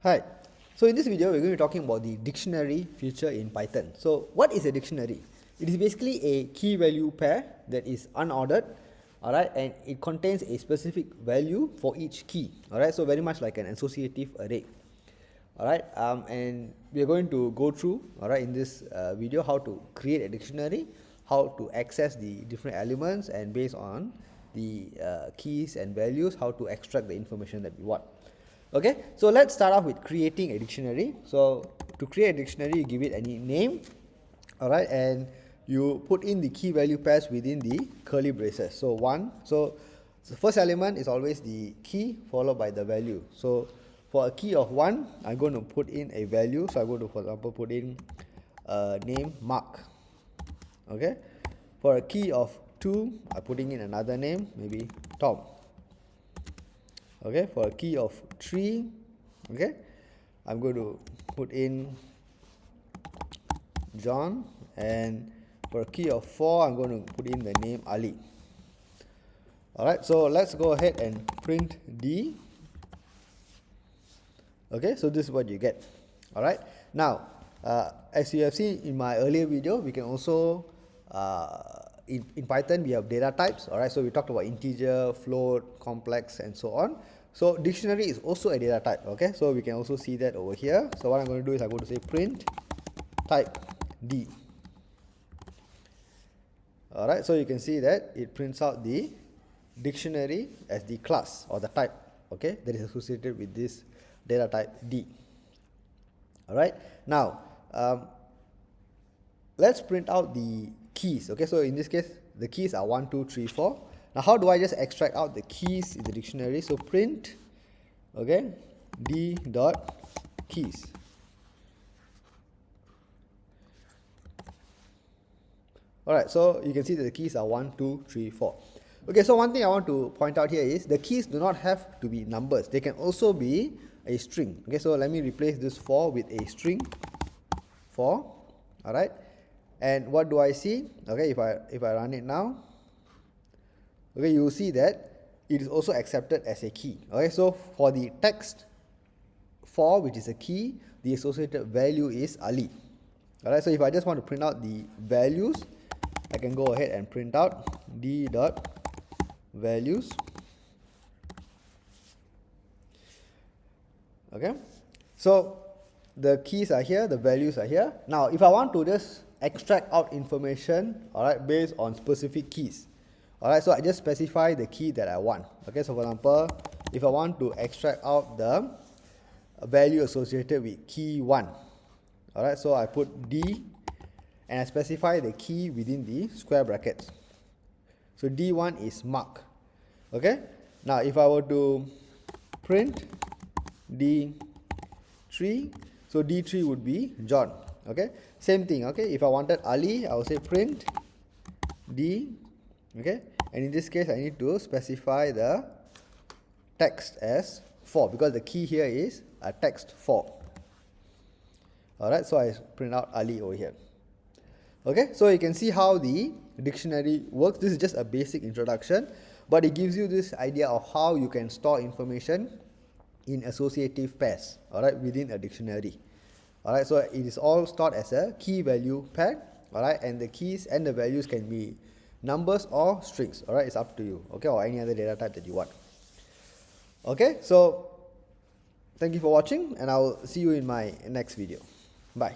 Hi. So in this video, we're going to be talking about the dictionary feature in Python. So what is a dictionary? It is basically a key value pair that is unordered, alright, and it contains a specific value for each key, alright, so very much like an associative array, alright, and we are going to go through, alright, in this video how to create a dictionary, how to access the different elements, and based on the keys and values, how to extract the information that we want. Okay, so let's start off with creating a dictionary. So to create a dictionary, you give it any name, alright, and you put in the key value pairs within the curly braces. So the first element is always the key followed by the value. So for a key of 1, I'm going to put in a value. So I'm going to, for example, put in name Mark. Okay, for a key of 2, I'm putting in another name, maybe Tom. Okay, for a key of 3, okay, I'm going to put in John, and for a key of 4, I'm going to put in the name Ali. Alright, so let's go ahead and print D. Okay, so this is what you get. Alright, now as you have seen in my earlier video, we can also in Python we have data types. Alright, so we talked about integer, float, complex, and so on. So dictionary is also a data type. Okay, so we can also see that over here. So what I'm going to do is I'm going to say print type D. Alright, so you can see that it prints out the dictionary as the class or the type, okay, that is associated with this data type D. Alright, now let's print out the keys. Okay, so in this case the keys are 1, 2, 3, 4. Now how do I just extract out the keys in the dictionary? So print, okay, D dot keys. Alright, so you can see that the keys are 1, 2, 3, 4. Okay, so one thing I want to point out here is the keys do not have to be numbers. They can also be a string. Okay, so let me replace this 4 with a string 4. Alright, and what do I see? Okay, if I run it now, okay, you will see that it is also accepted as a key. Okay, so for the text 4, which is a key, the associated value is Ali. Alright, so if I just want to print out the values, I can go ahead and print out D dot values. Okay, so the keys are here, the values are here. Now if I want to just extract out information, alright, based on specific keys, alright, so I just specify the key that I want. Okay, so for example, if I want to extract out the value associated with key 1, alright, so I put D and I specify the key within the square brackets. So D1 is Mark. Okay, now if I were to print D3, so D3 would be John. Okay, same thing. Okay, if I wanted Ali, I will say print D. Okay, and in this case I need to specify the text as 4 because the key here is a text 4. Alright, so I print out Ali over here. Okay, so you can see how the dictionary works. This is just a basic introduction, but it gives you this idea of how you can store information in associative pairs, alright, within a dictionary. Alright, so it is all stored as a key value pair, alright, and the keys and the values can be numbers or strings, alright, it's up to you, okay, or any other data type that you want. Okay, so thank you for watching, and I will see you in my next video. Bye.